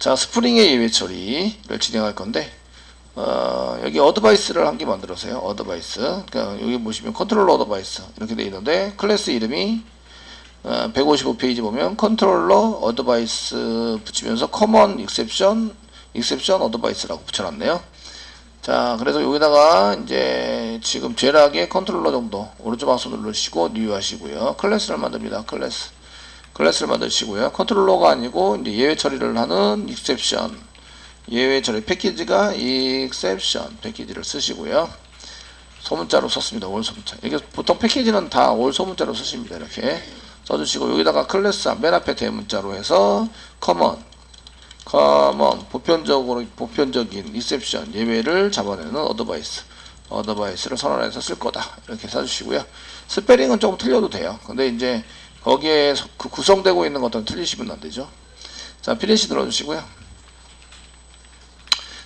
자, 스프링의 예외 처리를 진행할 건데, 여기 어드바이스를 한 개 만들어서요. 어드바이스. 그러니까 여기 보시면 컨트롤러 어드바이스 이렇게 되어 있는데, 클래스 이름이 155페이지 보면 컨트롤러 어드바이스 붙이면서 커먼 익셉션 어드바이스라고 붙여놨네요. 자, 그래서 여기다가 이제 지금 젤하게 컨트롤러 정도 오른쪽 마우스 누르시고 뉴 하시고요. 클래스를 만듭니다. 클래스를 만드시고요. 컨트롤러가 아니고 이제 예외 처리를 하는 익셉션 예외 처리 패키지가 익셉션 패키지를 쓰시고요. 소문자로 썼습니다. 올 소문자. 이게 보통 패키지는 다 올 소문자로 쓰십니다. 이렇게 써주시고 여기다가 클래스 맨 앞에 대문자로 해서 커먼 보편적인 익셉션 예외를 잡아내는 어드바이스를 선언해서 쓸 거다. 이렇게 써주시고요. 스페링은 조금 틀려도 돼요. 근데 이제 거기에 그 구성되고 있는 것들은 틀리시면 안 되죠. 자, 피니시 눌러주시고요.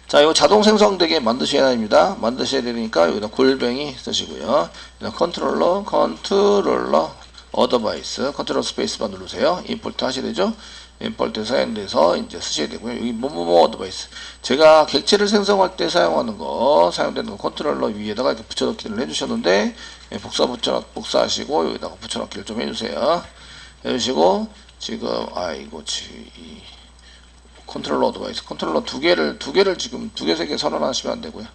자, 이거 자동 생성되게 만드셔야 됩니다. 만드셔야 되니까 여기다 골뱅이 쓰시고요. 컨트롤러 어드바이스 컨트롤 스페이스만 누르세요. 임포트 하셔야 되죠. 임포트에서 엔드에서 이제 쓰셔야 되고요. 여기 뭐뭐뭐 어드바이스. 제가 객체를 생성할 때 사용되는 거 컨트롤러 위에다가 이렇게 붙여넣기를 해주셨는데, 복사하시고 여기다가 붙여넣기를 좀 해주세요. 해주시고 지금 컨트롤러 어드바이스 컨트롤러 두 개를 지금 두 개 세 개 선언하시면 안 되고요.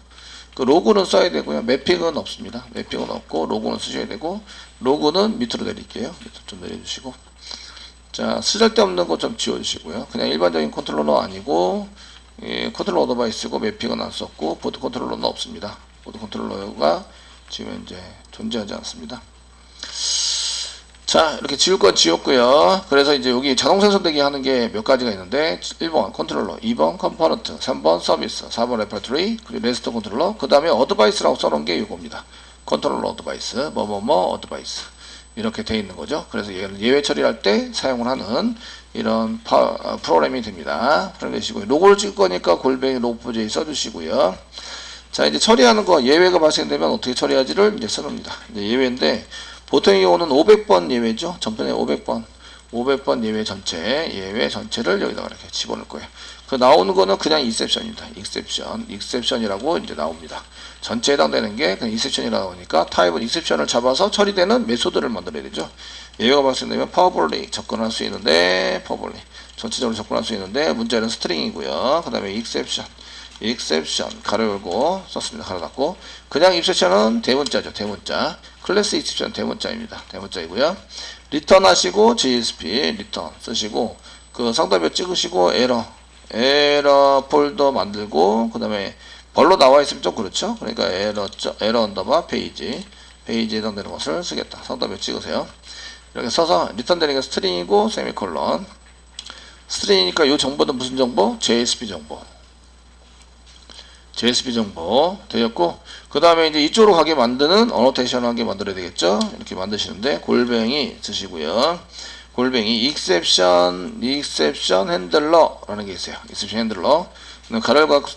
그 로그는 써야 되고요. 매핑은 없습니다. 매핑은 없고 로그는 쓰셔야 되고, 로그는 밑으로 내릴게요. 밑으로 좀 내려주시고, 자, 쓸데없는 거 좀 지워주시고요. 그냥 일반적인 컨트롤러 아니고 컨트롤러 어드바이스고 매핑은 안 썼고 보드 컨트롤러는 없습니다. 보드 컨트롤러가 지금 이제 존재하지 않습니다. 자, 이렇게 지울 건 지웠고요. 그래서 이제 여기 자동 생성되게 하는 게 몇 가지가 있는데, 1번 컨트롤러, 2번 컴포넌트, 3번 서비스, 4번 레퍼토리, 그리고 레스트 컨트롤러, 그 다음에 어드바이스라고 써놓은 게 이겁니다. 컨트롤러 어드바이스, 뭐뭐뭐 어드바이스 이렇게 돼 있는 거죠. 그래서 얘를 예외 처리할 때 사용을 하는 이런 프로그램이 됩니다. 프로그램이시고요. 로고를 찍을 거니까 골뱅이 로고4j 써주시고요. 자, 이제 처리하는 거 예외가 발생되면 어떻게 처리하지를 이제 써놓습니다. 이제 예외인데, 보통의 경우는 500번 예외죠. 전편에 500번 예외 전체를 여기다가 이렇게 집어넣을 거예요. 그 나오는 거는 그냥 익셉션입니다. 익셉션이라고 이제 나옵니다. 전체에 해당되는 게 그냥 익셉션이라고 나오니까 타입은 익셉션을 잡아서 처리되는 메소드를 만들어야 되죠. 예외가 발생되면 파워볼릭 접근할 수 있는데, 전체적으로 접근할 수 있는데, 문자는 스트링이고요. 그 다음에 익셉션 가로 열고 썼습니다. 가로 닫고. 그냥 익셉션은 대문자죠. 대문자. 클래스 익셉션 대문자입니다. 대문자이고요. 리턴 하시고 JSP 리턴 쓰시고, 그 상단표 찍으시고 에러 폴더 만들고, 그 다음에 벌로 나와 있으면 좀 그렇죠. 그러니까 에러 언더바 페이지에 해당되는 것을 쓰겠다. 상단표 찍으세요. 이렇게 써서 리턴 되는 게 스트링이고 세미콜론. 스트링이니까 이 정보는 무슨 정보? JSP 정보 되었고, 그 다음에 이제 이쪽으로 가게 만드는 어노테이션을 한 개 만들어야 되겠죠. 이렇게 만드시는데 골뱅이 쓰시고요. 골뱅이 익셉션 핸들러라는 게 있어요. 익셉션 핸들러.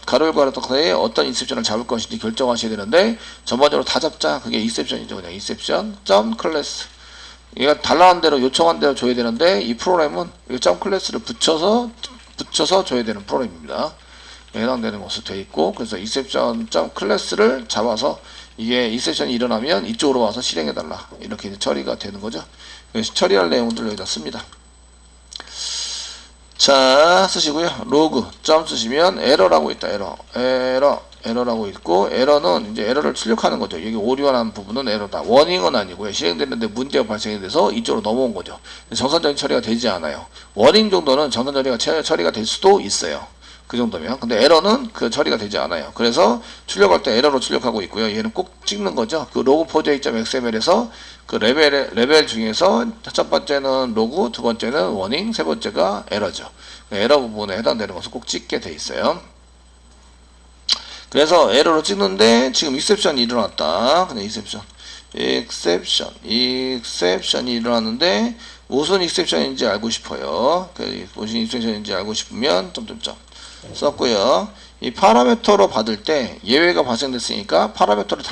가로열과 사이에 어떤 익셉션을 잡을 것인지 결정하셔야 되는데, 전반적으로 다 잡자. 그게 익셉션이죠. 그냥 익셉션 클래스. 얘가 달라는 대로 요청한 대로 줘야 되는데, 이 프로그램은 이 클래스를 붙여서 줘야 되는 프로그램입니다. 해당되는 것으로 되어 있고, 그래서 익셉션 클래스를 잡아서 이게 익셉션이 일어나면 이쪽으로 와서 실행해달라. 이렇게 처리가 되는 거죠. 그래서 처리할 내용들을 여기다 씁니다. 자, 쓰시고요. 로그 쓰시면 에러라고 있다. 에러라고 있고, 에러는 이제 에러를 출력하는 거죠. 여기 오류한 부분은 에러다. 워닝은 아니고요. 실행됐는데 문제가 발생이 돼서 이쪽으로 넘어온 거죠. 정상적인 처리가 되지 않아요. 워닝 정도는 정상적인 처리가 될 수도 있어요. 그 정도면. 근데 에러는 그 처리가 되지 않아요. 그래서 출력할 때 에러로 출력하고 있고요. 얘는 꼭 찍는 거죠. 그 log4j.xml에서 그 레벨 중에서 첫 번째는 로그, 두 번째는 워닝, 세 번째가 에러죠. 에러 부분에 해당되는 것을 꼭 찍게 돼 있어요. 그래서 에러로 찍는데 지금 익셉션이 일어났다. 그냥 익셉션이 일어났는데 무슨 익셉션인지 알고 싶어요. 무슨 익셉션인지 알고 싶으면 점점점 썼고요. 이 파라미터로 받을 때 예외가 발생됐으니까 파라미터를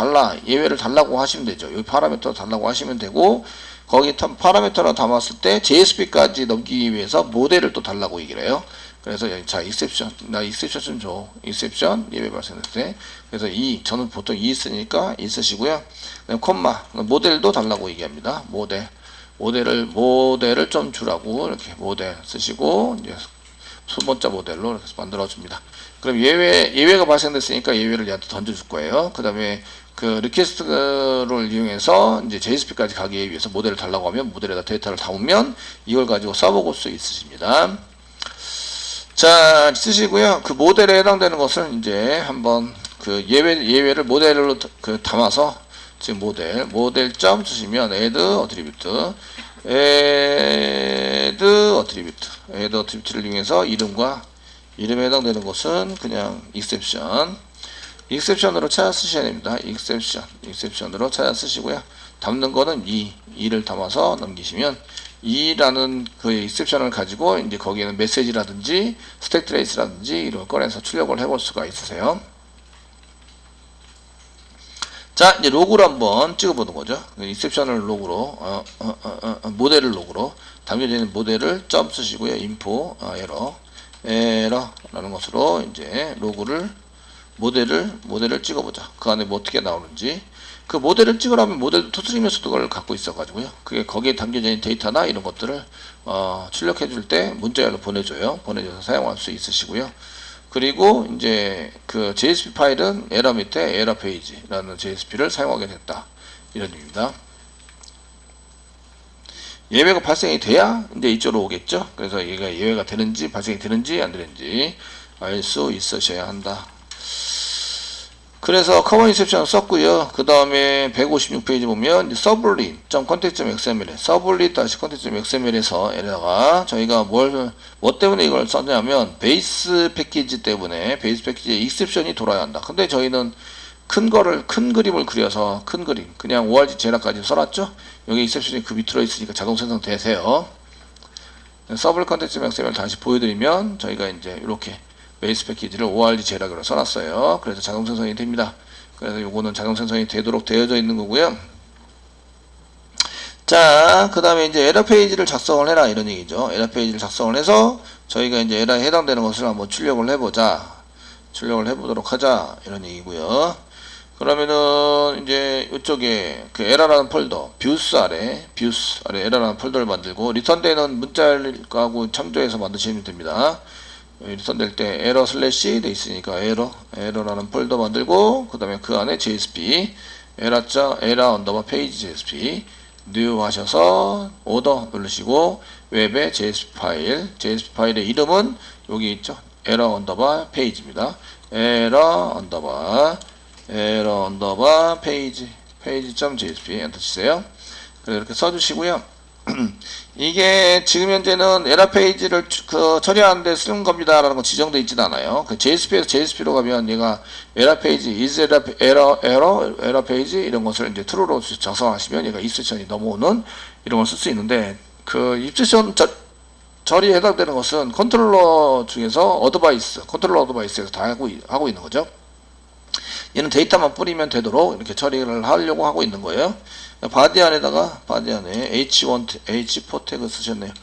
예외를 달라고 하시면 되죠. 여기 파라미터를 달라고 하시면 되고, 거기 파라미터를 담았을 때 JSP까지 넘기기 위해서 모델을 또 달라고 얘기를 해요. 그래서 자 exception 나 exception 좀 줘. exception 예외 발생했을 때 그래서 저는 보통 쓰니까 쓰시고요. 그다음 콤마 모델도 달라고 얘기합니다. 모델을 좀 주라고 이렇게 모델 쓰시고 이제 소문자 모델로 이렇게 만들어 줍니다. 그럼 예외가 발생됐으니까 예외를 얘한테 던져줄 거예요. 그 다음에 그 리퀘스트를 이용해서 이제 JSP까지 가기 위해서 모델을 달라고 하면 모델에다 데이터를 담으면 이걸 가지고 써볼 수 있으십니다. 자, 쓰시고요. 그 모델에 해당되는 것을 이제 한번 그 예외를 모델로 담아서 지금 모델.점 쓰시면 add attribute를 이용해서 이름에 해당되는 것은 그냥 exception으로 찾아 쓰셔야 됩니다. exception으로 찾아 쓰시고요. 담는 거는 2를 담아서 넘기시면 2라는 그 exception을 가지고 이제 거기에는 메시지라든지 스택 트레이스라든지 이런 걸 꺼내서 출력을 해볼 수가 있으세요. 자, 이제 로그로 한번 찍어보는 거죠. exception을 로그로, 모델을 로그로 담겨져 있는 모델을 점 쓰시고요. info, 에러라는 것으로 이제 모델을 찍어보자. 그 안에 뭐 어떻게 나오는지. 그 모델을 찍으려면 모델도 토트리밍 소프트웨어를 갖고 있어가지고요. 그게 거기에 담겨져 있는 데이터나 이런 것들을 출력해줄 때 문자열로 보내줘서 사용할 수 있으시고요. 그리고 이제 그 JSP 파일은 에러 밑에 에러 페이지라는 JSP를 사용하게 됐다. 이런 의미입니다. 예외가 발생이 돼야 이제 이쪽으로 오겠죠. 그래서 얘가 예외가 되는지 발생이 되는지 안 되는지 알 수 있으셔야 한다. 그래서 커먼 인셉션 썼고요. 그 다음에 156페이지 보면 sublit.context.xml sublit-context.xml에서 에다가 저희가 뭐 때문에 이걸 썼냐면 베이스 패키지 때문에 베이스 패키지에 exception이 돌아야 한다. 근데 저희는 큰 그림을 그려서 그냥 ORG 제라까지 써놨죠. 여기 exception이 그 밑으로 있으니까 자동 생성 되세요. sublit-context.xml 다시 보여드리면 저희가 이제 이렇게 베이스 패키지를 ORG 제락으로 써놨어요. 그래서 자동 생성이 됩니다. 그래서 요거는 자동 생성이 되도록 되어져 있는 거고요. 자, 그 다음에 이제 에러 페이지를 작성을 해라 이런 얘기죠. 에러 페이지를 작성을 해서 저희가 이제 에러에 해당되는 것을 한번 출력을 해보도록 하자 이런 얘기고요. 그러면은 이제 이쪽에 그 에러라는 폴더 뷰스 아래 에러라는 폴더를 만들고 리턴되는 문자하고 참조해서 만드시면 됩니다. 리턴될 때 에러 슬래시 돼 있으니까 에러라는 폴더 만들고 그 다음에 그 안에 JSP 에러 언더바 페이지 JSP new 하셔서 오더 누르시고 웹의 JSP 파일의 이름은 여기 있죠. 에러 언더바 페이지입니다. 에러 언더바 페이지.jsp 엔터 치세요. 그래서 이렇게 써주시고요. 이게 지금 현재는 에러 페이지를 처리하는데 쓰는 겁니다 라는 건 지정되어 있지는 않아요. 그 JSP에서 JSP로 가면 얘가 에러 페이지, is 에러 페이지 이런 것을 이제 true로 작성하시면 얘가 exception이 넘어오는 이런 걸 쓸 수 있는데 그 exception 처리에 해당되는 것은 컨트롤러 중에서 컨트롤러 어드바이스에서 다 하고 있는 거죠. 얘는 데이터만 뿌리면 되도록 이렇게 처리를 하려고 하고 있는 거예요. 바디 안에 H4 태그 쓰셨네요.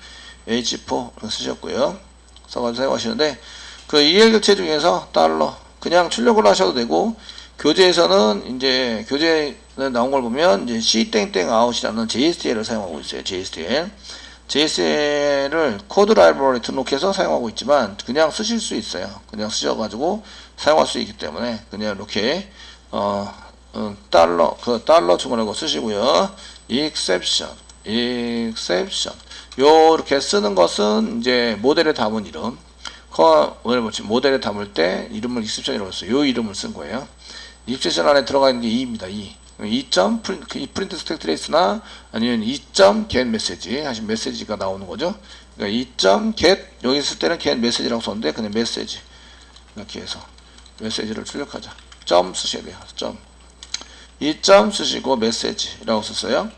H4 쓰셨고요. 써가지고 사용하시는데 그 EL 격체 중에서 달러 그냥 출력을 하셔도 되고 교재에서는 이제 교재에 나온 걸 보면 이제 C_out이라는 JSTL을 사용하고 있어요. JSTL을 코드 라이브러리 등록해서 사용하고 있지만 그냥 쓰실 수 있어요. 그냥 쓰셔가지고 사용할 수 있기 때문에 그냥 이렇게 달러 주문하고 쓰시고요. exception 요렇게 쓰는 것은 이제 모델에 담은 이름 모델에 담을 때 이름을 exception이라고 했어요. 요 이름을 쓴 거예요. exception 안에 들어가 있는 게 2입니다. 2점 프린트 스택 트레이스나 아니면 2점 get 메시지 하시면 메시지가 나오는 거죠. 그러니까 2점 get 여기 있을 때는 get 메시지라고 썼는데 그냥 메시지 이렇게 해서 메시지를 출력하자. 점 쓰셔야 돼요. 점 2점 쓰시고 메시지라고 썼어요.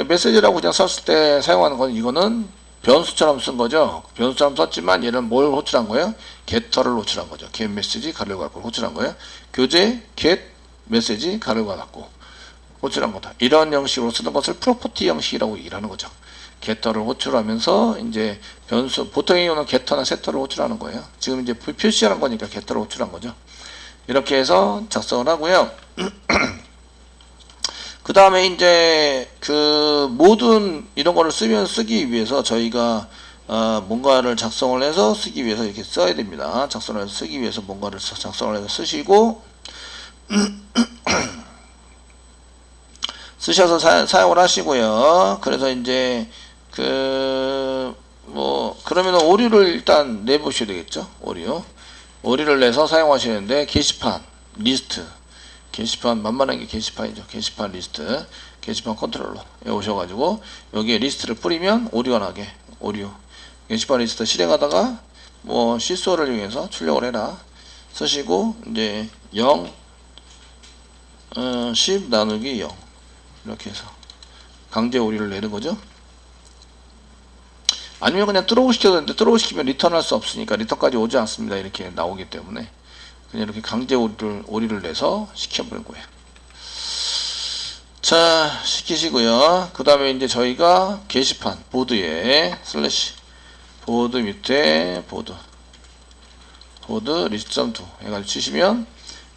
메시지라고 그냥 썼을 때 사용하는 건 이거는 변수처럼 쓴 거죠. 변수처럼 썼지만 얘는 뭘 호출한 거예요? getter를 호출한 거죠. get 메시지 가로가 닫고 호출한 거예요. 교재 get 메시지 가로가 닫고 호출한 거다. 이런 형식으로 쓰는 것을 프로퍼티 형식이라고 얘기를 하는 거죠. 게터를 호출하면서 이제 변수 보통의 경우는 게터나 세터를 호출하는 거예요. 지금 이제 표시하는 거니까 게터를 호출한 거죠. 이렇게 해서 작성을 하고요. 그 다음에 이제 그 모든 이런 거를 쓰기 위해서 저희가 뭔가를 작성을 해서 쓰기 위해서 이렇게 써야 됩니다. 작성을 해서 쓰기 위해서 뭔가를 작성을 해서 쓰시고 쓰셔서 사용을 하시고요. 그래서 이제 그러면은 오류를 일단 내보셔야 되겠죠. 오류를 내서 사용하시는데 게시판 리스트, 게시판 만만한 게 게시판이죠. 게시판 리스트, 게시판 컨트롤러 오셔가지고 여기에 리스트를 뿌리면 오류가 나게 오류 게시판 리스트 실행하다가 시소를 이용해서 출력을 해라 쓰시고 이제 0 10 나누기 0 이렇게 해서 강제 오류를 내는 거죠. 아니면 그냥 트로우 시켜도 되는데 트로우 시키면 리턴할 수 없으니까 리턴까지 오지 않습니다. 이렇게 나오기 때문에 그냥 이렇게 강제 오류를 내서 시켜버린 거예요. 자, 시키시고요. 그 다음에 이제 저희가 게시판 보드에 슬래시 보드 밑에 보드 리스트.2 해가지고 치시면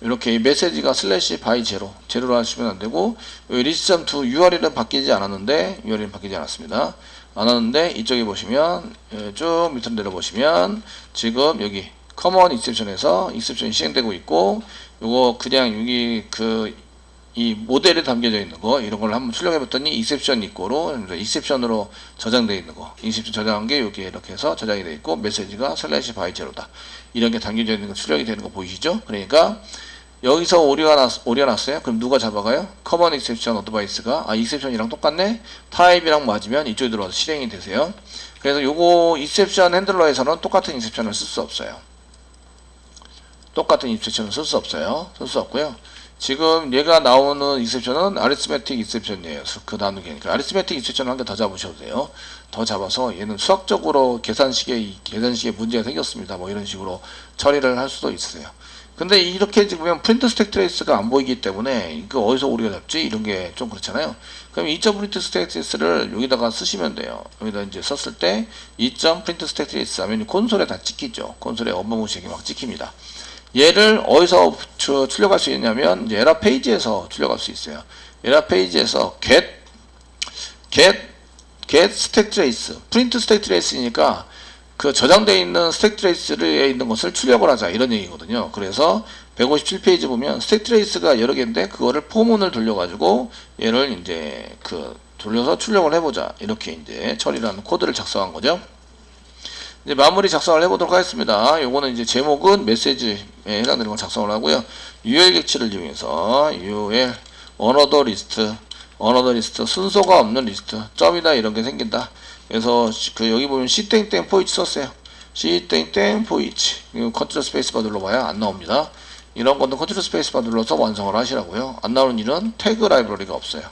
이렇게 메시지가 슬래시 바이 제로로 하시면 안되고 리스트.2 URL은 바뀌지 않았는데 URL은 바뀌지 않았습니다. 않았는데 이쪽에 보시면 쭉 밑으로 내려보시면 지금 여기 커먼 익셉션에서 익셉션이 시행되고 있고 요거 그냥 여기 이 모델에 담겨져 있는 거 이런 걸 한번 출력해 봤더니 익셉션 이꼬로 익셉션으로 저장되어 있는 거 익셉션 저장한 게 여기에 이렇게 해서 저장이 되어 있고 메시지가 슬래시 바이 제로다 이런 게 담겨져 있는 거 출력이 되는 거 보이시죠? 그러니까 여기서 오류가 났어요. 그럼 누가 잡아가요? 커먼 익셉션 어드바이스가 익셉션이랑 똑같네? 타입이랑 맞으면 이쪽에 들어와서 실행이 되세요. 그래서 요거 익셉션 핸들러에서는 똑같은 익셉션을 쓸 수 없어요. 똑같은 익셉션을 쓸 수 없어요. 쓸 수 없고요. 지금 얘가 나오는 익셉션은 아리스메틱 익셉션이에요. 그 나누기니까 아리스메틱 익셉션을 한 개 더 잡으셔도 돼요. 더 잡아서 얘는 수학적으로 계산식에 문제가 생겼습니다. 뭐 이런 식으로 처리를 할 수도 있어요. 근데 이렇게 지금 프린트 스택 트레이스가 안 보이기 때문에 이거 어디서 오류가 잡지? 이런 게 좀 그렇잖아요. 그럼 2점 프린트 스택 트레이스를 여기다가 쓰시면 돼요. 여기다 이제 썼을 때 2점 프린트 스택 트레이스 하면 콘솔에 다 찍히죠. 콘솔에 어마무시하게 막 찍힙니다. 얘를 어디서 출력할 수 있냐면 이제 에러 페이지에서 출력할 수 있어요. 에러 페이지에서 get 스택 트레이스 프린트 스택 트레이스니까 그 저장되어 있는 스택 트레이스에 있는 것을 출력을 하자 이런 얘기거든요. 그래서 157페이지 보면 스택 트레이스가 여러 개인데 그거를 포문을 돌려가지고 얘를 이제 돌려서 출력을 해보자 이렇게 이제 처리를 하는 코드를 작성한 거죠. 이제 마무리 작성을 해보도록 하겠습니다. 요거는 이제 제목은 메시지에 해당되는 걸 작성을 하고요. UL 객치를 이용해서 UL 어너더 리스트 순서가 없는 리스트 점이다 이런 게 생긴다. 그래서 여기 보면 C 포이치 썼어요. C 포이치 컨트롤 스페이스바 눌러봐야 안 나옵니다. 이런 건도 컨트롤 스페이스바 눌러서 완성을 하시라고요. 안 나오는 일은 태그 라이브러리가 없어요.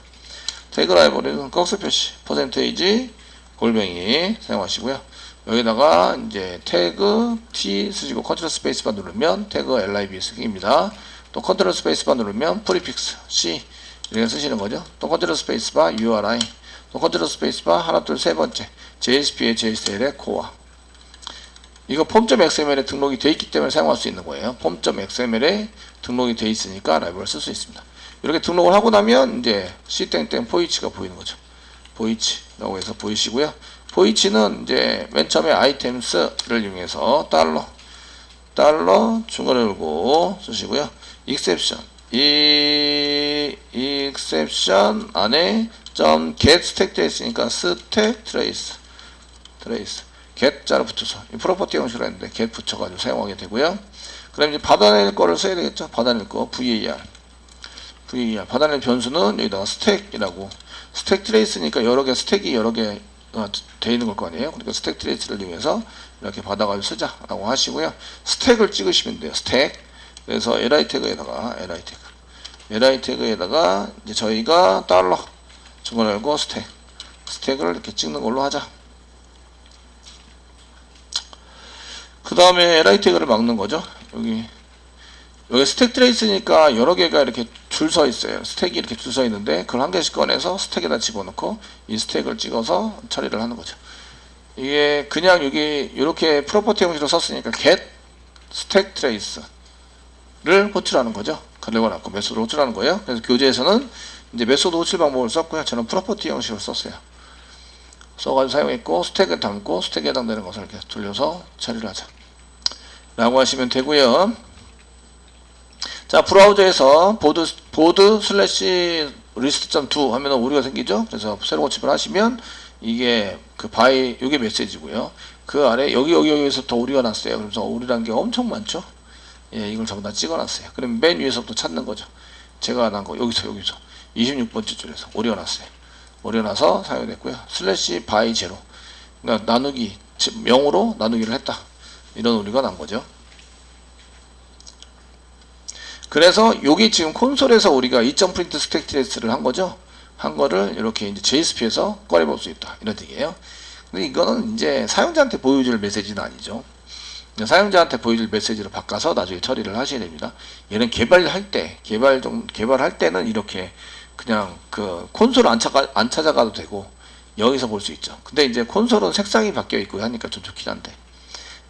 태그 라이브러리는 꺽쇠 표시 퍼센테이지 골뱅이 사용하시고요. 여기다가 이제 태그 T 쓰시고 컨트롤 스페이스바 누르면 태그 LIBS 입니다. 또 컨트롤 스페이스바 누르면 프리픽스 C 이렇게 쓰시는 거죠. 또 컨트롤 스페이스바 URI 또 컨트롤 스페이스바 하나 둘 세 번째 JSP의 JSL의 코어 이거 폼.xml에 등록이 되어 있기 때문에 사용할 수 있는 거예요. 폼.xml에 등록이 되어 있으니까 라이브러리를 쓸 수 있습니다. 이렇게 등록을 하고 나면 이제 C 포이치가 보이는 거죠. 포이치라고 해서 보이시고요. 포이치는 이제 맨 처음에 아이템스를 이용해서 달러 중괄호 열고 쓰시고요. exception 이 exception 안에 .get stack 되어 있으니까 stack trace get 자로 붙여서 프로퍼티 형식으로 했는데 get 붙여가지고 사용하게 되고요. 그럼 이제 받아낼 거를 써야 되겠죠. 받아낼 거 var 받아낼 변수는 여기다가 stack이라고 스택 트레이스니까 여러 개 스택이 여러 개 되어 있는 걸 거 아니에요. 그러니까 스택 트레이스를 이용해서 이렇게 받아가지고 쓰자라고 하시고요. 스택을 찍으시면 돼요. 스택. 그래서 li 태그에다가 이제 저희가 달러 중괄호 열고 스택을 이렇게 찍는 걸로 하자. 그 다음에 li 태그를 막는 거죠. 여기 스택 트레이스니까 여러 개가 이렇게 줄 서 있어요. 스택이 이렇게 줄 서 있는데 그걸 한 개씩 꺼내서 스택에다 집어넣고 이 스택을 찍어서 처리를 하는 거죠. 이게 그냥 여기 이렇게 프로퍼티 형식으로 썼으니까 get stack trace를 호출하는 거죠. 걸려놨고 메소드를 호출하는 거예요. 그래서 교재에서는 이제 메소드 호출 방법을 썼고요. 저는 프로퍼티 형식으로 썼어요. 써가지고 사용했고 스택을 담고 스택에 해당되는 것을 이렇게 돌려서 처리를 하자 라고 하시면 되고요. 자, 브라우저에서 보드 슬래시 리스트.2 하면 오류가 생기죠. 그래서 새로 고침을 하시면 이게 그 바이 요게 메시지고요. 그 아래 여기서부터 오류가 났어요. 그래서 오류란 게 엄청 많죠. 예, 이걸 전부 다 찍어놨어요. 그럼 맨 위에서부터 찾는 거죠. 제가 난 거 여기서 26번째 줄에서 오류가 났어요. 오류가 나서 사용됐고요. 슬래시 바이 제로, 그러니까 나누기 0으로 나누기를 했다. 이런 오류가 난 거죠. 그래서 여기 지금 콘솔에서 우리가 2.print 스택 트레이스를 한 거죠. 한 거를 이렇게 이제 JSP에서 꺼내볼 수 있다. 이런 얘기예요. 근데 이거는 이제 사용자한테 보여줄 메시지는 아니죠. 사용자한테 보여줄 메시지로 바꿔서 나중에 처리를 하셔야 됩니다. 얘는 개발할 때는 이렇게 그냥 그 콘솔을 안 찾아가도 되고 여기서 볼 수 있죠. 근데 이제 콘솔은 색상이 바뀌어 있고 하니까 좀 좋긴 한데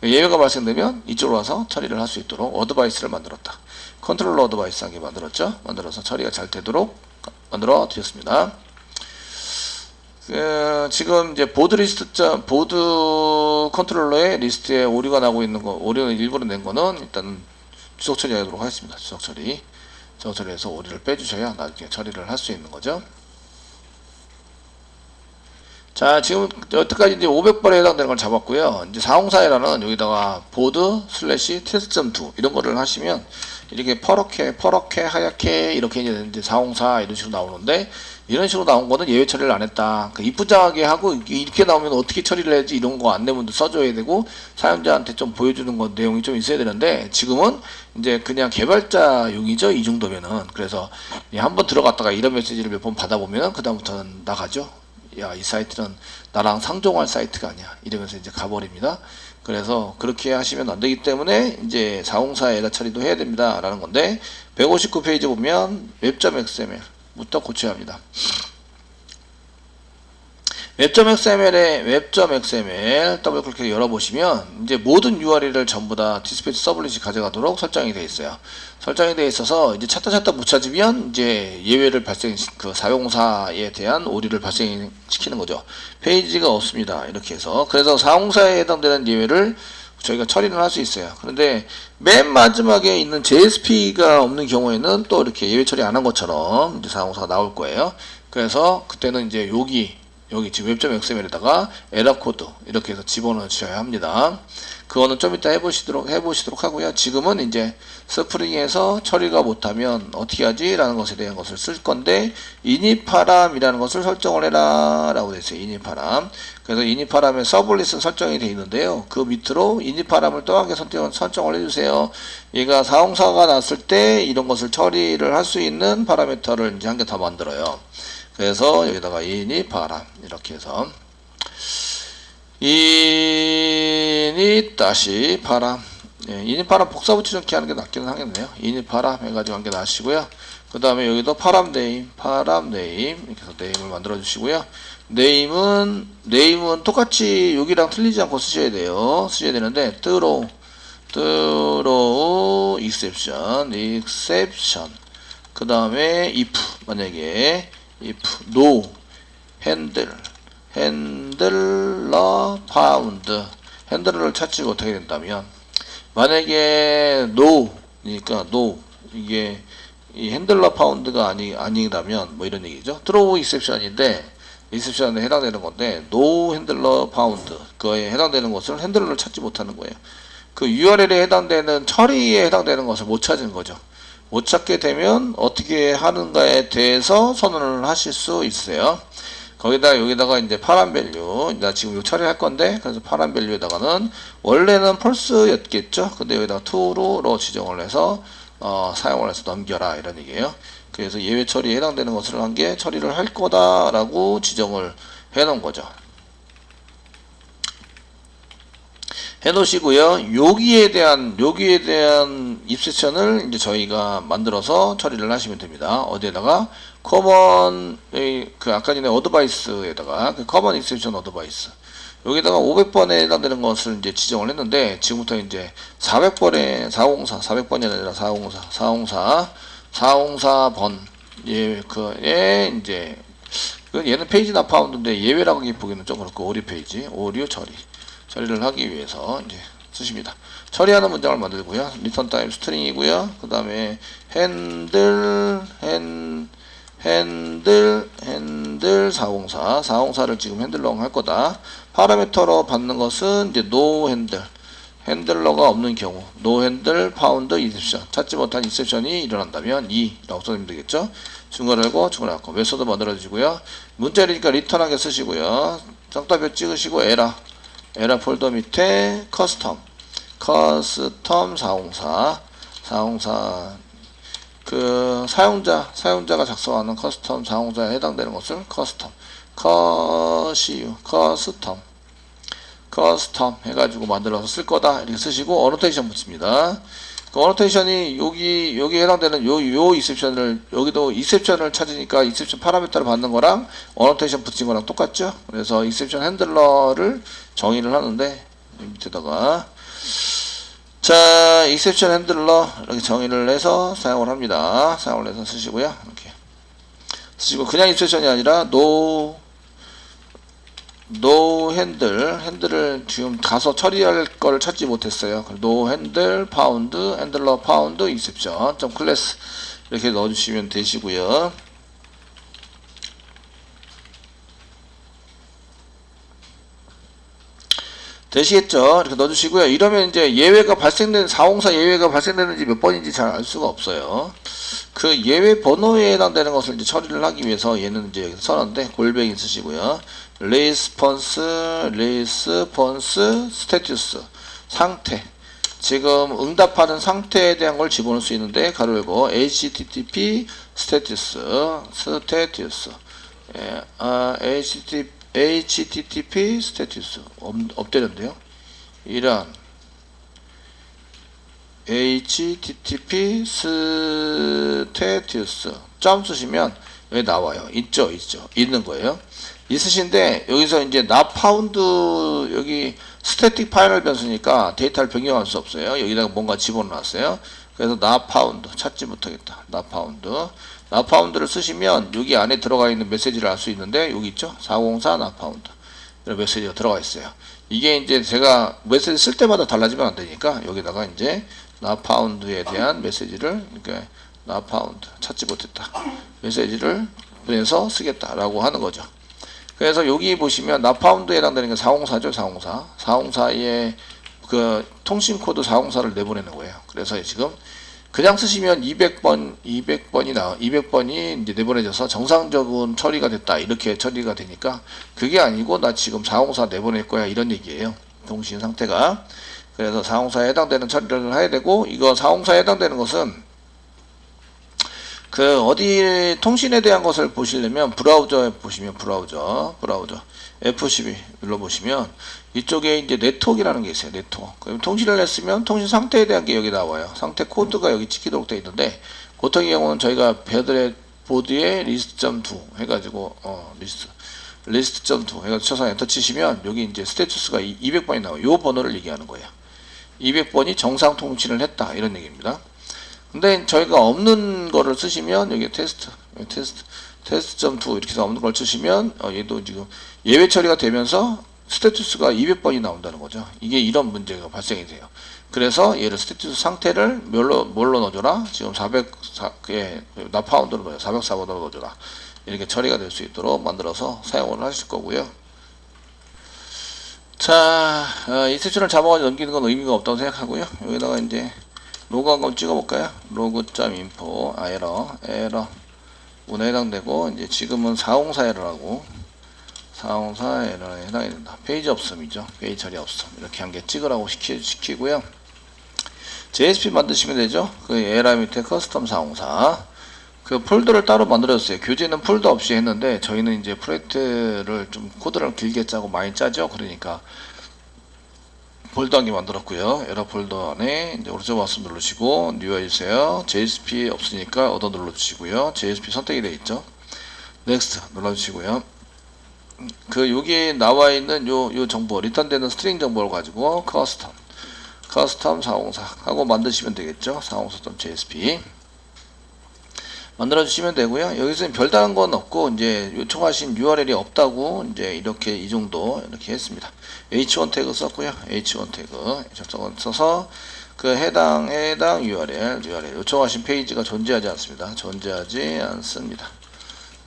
예외가 발생되면 이쪽으로 와서 처리를 할 수 있도록 어드바이스를 만들었다. 컨트롤러 어드바이스 하게 만들어서 처리가 잘 되도록 만들어 드렸습니다. 지금 이제 보드 컨트롤러의 리스트에 오류가 나고 있는 거, 오류를 일부러 낸 거는 일단 주석 처리하도록 하겠습니다. 주석 처리해서 오류를 빼주셔야 나중에 처리를 할 수 있는 거죠. 자, 지금 여태까지 이제 500번에 해당되는 걸 잡았고요. 이제 404에라는 여기다가 보드 슬래시 테스트.2 이런 거를 하시면 이렇게 퍼렇게 하얗게 이렇게 이제 404 이런 식으로 나오는데, 이런 식으로 나온 거는 예외 처리를 안 했다. 이쁘장하게 하고 이렇게 나오면 어떻게 처리를 해야지 이런 거 안내문도 써줘야 되고 사용자한테 좀 보여주는 거 내용이 좀 있어야 되는데, 지금은 이제 그냥 개발자용이죠. 이 정도면은. 그래서 한번 들어갔다가 이런 메시지를 몇 번 받아보면 그 다음부터는 나가죠. 야, 이 사이트는 나랑 상종할 사이트가 아니야. 이러면서 이제 가버립니다. 그래서 그렇게 하시면 안 되기 때문에 이제 404 에러 처리도 해야 됩니다. 라는 건데, 159페이지 보면 웹.xml부터 고쳐야 합니다. 웹.xml 더블 클릭 열어보시면 이제 모든 URL을 전부 다 디스패치 서블릿이 가져가도록 설정이 되어 있어요. 설정이 되어 있어서 이제 찾다 못 찾으면 이제 예외를 그 사용사에 대한 오류를 발생시키는 거죠. 페이지가 없습니다. 이렇게 해서. 그래서 404에 해당되는 예외를 저희가 처리를 할 수 있어요. 그런데 맨 마지막에 있는 JSP가 없는 경우에는 또 이렇게 예외 처리 안 한 것처럼 이제 404가 나올 거예요. 그래서 그때는 이제 여기 지금 웹.xml에다가 에러 코드 이렇게 해서 집어넣으셔야 합니다. 그거는 좀 이따 해보시도록 하고요. 지금은 이제 스프링에서 처리가 못하면 어떻게 하지? 라는 것에 대한 것을 쓸 건데, 이니파람이라는 것을 설정을 해라 라고 되어 있어요. 이니파람. 그래서 이니파람의 서블릿은 설정이 되어 있는데요. 그 밑으로 이니파람을 또 한 개 설정을 해주세요. 얘가 404가 났을 때 이런 것을 처리를 할 수 있는 파라미터를 이제 한 개 더 만들어요. 그래서 여기다가 이니파람 이렇게 해서 이니-파람, 예, 이니파람 복사 붙이놓기 하는 게 낫기는 하겠네요. 이니파람 해가지고 한 개 놔시고요. 그 다음에 여기도 파람 네임 이렇게 해서 네임을 만들어 주시고요. 네임은 똑같이 여기랑 틀리지 않고 쓰셔야 되는데 throw exception 그 다음에 if, 만약에 if no 핸들러 파운드, 핸들러를 찾지 못하게 된다면, 만약에 no니까 no, 이게 이 핸들러 파운드가 아니라면 뭐 이런 얘기죠. throw exception인데 exception에 해당되는 건데, no 핸들러 파운드, 그거에 해당되는 것을 핸들러를 찾지 못하는 거예요. 그 URL에 해당되는 처리에 해당되는 것을 못 찾은 거죠. 못 찾게 되면 어떻게 하는가에 대해서 선언을 하실 수 있어요. 여기다가 이제 파란 밸류, 나 지금 요 처리할 건데, 그래서 파란 밸류에다가는 원래는 펄스였겠죠. 근데 여기다가 true로 지정을 해서 사용을 해서 넘겨라 이런 얘기예요. 그래서 예외 처리에 해당되는 것을 한 개 처리를 할 거다라고 지정을 해 놓은 거죠. 해 놓으시고요. 여기에 대한 입세션을 이제 저희가 만들어서 처리를 하시면 됩니다. 어디에다가 커먼 그 아까 전에 어드바이스에다가 그 커먼 익셉션 어드바이스 여기다가 500번에 해당되는 것을 이제 지정을 했는데 지금부터 이제 400번에 404이 아니라 404번 그에 이제 얘는 페이지나 파운드인데 예외라고 보기는 좀 그렇고 오류 페이지 오류 처리를 하기 위해서 이제 쓰십니다. 처리하는 문장을 만들고요. 리턴 타임 스트링이고요. 그 다음에 핸들 404를 지금 핸들러가 할 거다. 파라미터로 받는 것은 이제 no 핸들러가 없는 경우 no 핸들 파운드 인셉션 찾지 못한 인셉션이 일어난다면 2라고 써주면 되겠죠. 중괄호 열고 중괄호 닫고 메소드 만들어 주시고요. 문자리니까 리턴하게 쓰시고요. 쌍따옴표 찍으시고 에라 폴더 밑에 커스텀 404 그 사용자가 작성하는 커스텀 404에 해당되는 것을 커스텀 해가지고 만들어서 쓸 거다 이렇게 쓰시고 어노테이션 붙입니다. 그 어노테이션이 여기 해당되는 요 이셉션을 여기도 이셉션을 찾으니까 이셉션 파라미터를 받는 거랑 어노테이션 붙인 거랑 똑같죠. 그래서 이셉션 핸들러를 정의를 하는데 밑에다가 자 이셉션 핸들러 이렇게 정의를 해서 사용을 합니다. 사용을 해서 쓰시고요. 이렇게 쓰시고 그냥 이셉션이 아니라 no 핸들을 지금 가서 처리할 걸 찾지 못했어요. no 핸들 파운드 핸들러 파운드 이셉션 점 클래스 이렇게 넣어주시면 되시고요. 되시겠죠? 이렇게 넣어주시고요. 이러면 이제 예외가 발생된 404 예외가 발생되는지 몇 번인지 잘 알 수가 없어요. 그 예외 번호에 해당되는 것을 이제 처리를 하기 위해서 얘는 이제 여기서 써놨는데 골뱅이 쓰시고요. 레스폰스 스테투스 상태 지금 응답하는 상태에 대한 걸 집어넣을 수 있는데 가로 열고 http 스테투스 http 스테투스 업되는데요. 이런 http 스테투스 점 쓰시면 여기 나와요. 있죠. 있는 거예요. 있으신데 여기서 이제 not found 여기 스태틱 파이널 변수니까 데이터를 변경할 수 없어요. 여기다가 뭔가 집어넣었어요. 그래서 not found 찾지 못하겠다. not found를 쓰시면 여기 안에 들어가 있는 메시지를 알 수 있는데 여기 있죠. 404 not found 이런 메시지가 들어가 있어요. 이게 이제 제가 메시지 쓸 때마다 달라지면 안 되니까 여기다가 이제 not found에 대한 메시지를 그러니까 not found 찾지 못했다 메시지를 보내서 쓰겠다라고 하는 거죠. 그래서 여기 보시면 not found에 해당되는 게 404죠. 404의 그 통신 코드 404를 내보내는 거예요. 그래서 지금 그냥 쓰시면 200번이 이제 내보내져서 정상적인 처리가 됐다 이렇게 처리가 되니까 그게 아니고 나 지금 404 내보낼 거야 이런 얘기예요. 통신 상태가. 그래서 404에 해당되는 처리를 해야 되고 이거 404에 해당되는 것은 그 어디 통신에 대한 것을 보시려면 브라우저에 보시면 브라우저 F12 눌러보시면 이쪽에 이제 네트워크라는 게 있어요. 네트워크. 그럼 통신을 했으면 통신 상태에 대한 게 여기 나와요. 상태 코드가 여기 찍히도록 되어 있는데 보통의 경우는 저희가 배드렛 보드에 list.2 해가지고 list.2 해가지고 쳐서 엔터 치시면 여기 이제 스테투스가 200번이 나와요. 요 번호를 얘기하는 거예요. 200번이 정상 통신을 했다 이런 얘기입니다. 근데 저희가 없는 거를 쓰시면 여기 테스트.2 이렇게 해서 없는 걸 쓰시면 얘도 지금 예외 처리가 되면서 스테투스가 200번이 나온다는 거죠. 이게 이런 문제가 발생이 돼요. 그래서 얘를 스테투스 상태를 뭘로 넣어줘라? 지금 4파운드로 넣어요. 404번으로 넣어줘라. 이렇게 처리가 될 수 있도록 만들어서 사용을 하실 거고요. 자, 이 세션을 잡아가지고 넘기는 건 의미가 없다고 생각하고요. 여기다가 이제 로그 한번 찍어볼까요? 로그.info 에러 문에 해당되고 이제 지금은 404 에러라고 404 에러에 해당이 된다. 페이지 없음이죠. 페이지 처리 없음 이렇게 한 개 찍으라고 시키고요. JSP 만드시면 되죠. 그 에러 밑에 커스텀 404 그 폴더를 따로 만들어줬어요. 교재는 폴더 없이 했는데 저희는 이제 프로젝트를 좀 코드를 길게 짜고 많이 짜죠. 그러니까 폴더 한 개 만들었고요. 에러 폴더 안에 이제 오른쪽 마우스 누르시고 뉴 해주세요. JSP 없으니까 얻어 눌러주시고요. JSP 선택이 되어 있죠. 넥스트 눌러주시고요. 그 여기 나와 있는 요 정보 리턴되는 스트링 정보를 가지고 커스텀 404 하고 만드시면 되겠죠. 404.jsp 만들어 주시면 되고요. 여기서는 별다른 건 없고 이제 요청하신 URL이 없다고 이제 이렇게 이 정도 이렇게 했습니다. H1 태그 썼고요. H1 태그 써서 그 해당 URL 요청하신 페이지가 존재하지 않습니다. 존재하지 않습니다.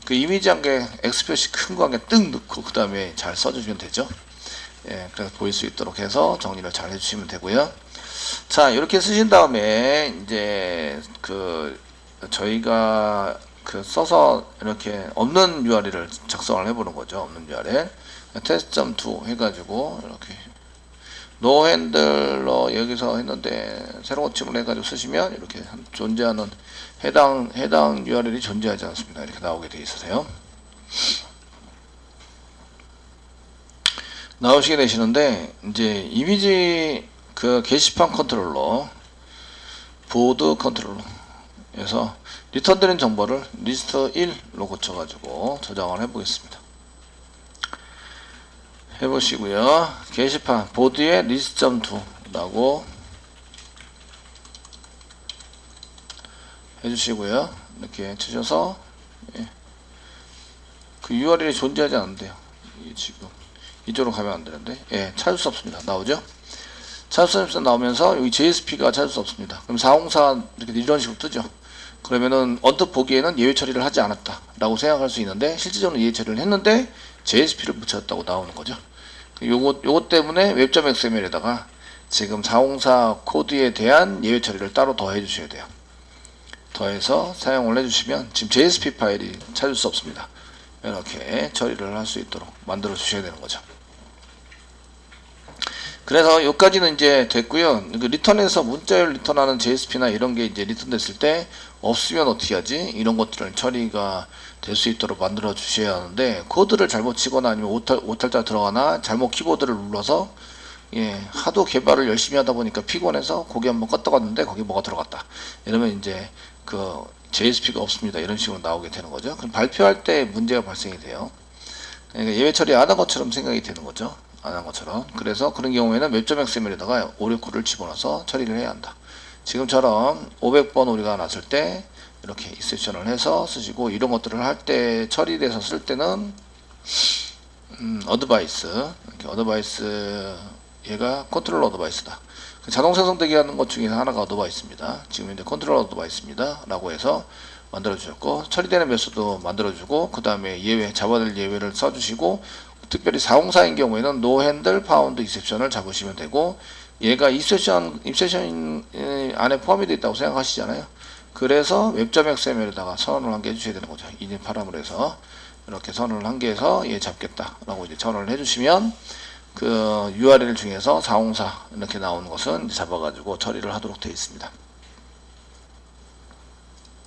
그 이미지 한 개 X 표시 큰 거 한 개 뜩 넣고 그 다음에 잘 써주시면 되죠. 예, 그래서 보일 수 있도록 해서 정리를 잘 해주시면 되고요. 자, 이렇게 쓰신 다음에 이제 그 저희가 그 써서 이렇게 없는 URL을 작성을 해보는 거죠. 없는 URL test.2 해가지고 이렇게 노 핸들러 여기서 했는데 새로 고침을 해가지고 쓰시면 이렇게 존재하는 해당 URL이 존재하지 않습니다. 이렇게 나오게 되어 있으세요. 나오시게 되시는데 이제 이미지 그 게시판 컨트롤러 보드 컨트롤러에서 리턴되는 정보를 리스트 1로 고쳐가지고 저장을 해보겠습니다. 해보시고요. 게시판 보드에 list.2라고 해주시고요. 이렇게 치셔서 그 URL이 존재하지 않는데요. 지금 이쪽으로 가면 안 되는데 찾을 수 없습니다. 나오죠? 찾을 수 없습니다. 나오면서 여기 JSP가 찾을 수 없습니다. 그럼 404 이런 식으로 뜨죠. 그러면은 언뜻 보기에는 예외 처리를 하지 않았다 라고 생각할 수 있는데 실질적으로 예외 처리를 했는데 JSP를 붙였다고 나오는 거죠. 요거 때문에 웹.xml에다가 지금 404 코드에 대한 예외 처리를 따로 더해 주셔야 돼요. 더해서 사용을 해주시면 지금 JSP 파일이 찾을 수 없습니다. 이렇게 처리를 할 수 있도록 만들어 주셔야 되는 거죠. 그래서 여기까지는 이제 됐고요. 그 리턴에서 문자열 리턴하는 JSP나 이런 게 이제 리턴됐을 때 없으면 어떻게 하지? 이런 것들을 처리가 될 수 있도록 만들어 주셔야 하는데 코드를 잘못 치거나 아니면 오탈자 들어가나 잘못 키보드를 눌러서 하도 개발을 열심히 하다 보니까 피곤해서 거기 한번 껐다 갔는데 거기 뭐가 들어갔다. 이러면 이제 그 JSP가 없습니다. 이런 식으로 나오게 되는 거죠. 그럼 발표할 때 문제가 발생이 돼요. 그러니까 예외 처리 안 한 것처럼 생각이 되는 거죠. 안 한 것처럼. 그래서 그런 경우에는 웹.xml에다가 오류코드를 집어넣어서 처리를 해야 한다. 지금처럼 500번 오류가 났을 때 이렇게 익셉션을 해서 쓰시고 이런 것들을 할 때 처리돼서 쓸 때는 어드바이스 이렇게 어드바이스 얘가 컨트롤 어드바이스다. 자동 생성되게 하는 것 중에 하나가 어드바이스입니다. 지금 이제 컨트롤 어드바이스입니다. 라고 해서 만들어 주셨고 처리되는 메소드 만들어 주고 그 다음에 예외 잡아낼 예외를 써주시고 특별히 404인 경우에는 no handle found exception을 잡으시면 되고 얘가 입세션 안에 포함이 되어 있다고 생각하시잖아요. 그래서 웹.xml에다가 선언을 한 개 해주셔야 되는 거죠. 이제 파람을 해서 이렇게 선언을 한 개 해서 얘 잡겠다 라고 이제 선언을 해주시면 그 URL 중에서 404 이렇게 나오는 것은 잡아가지고 처리를 하도록 되어 있습니다.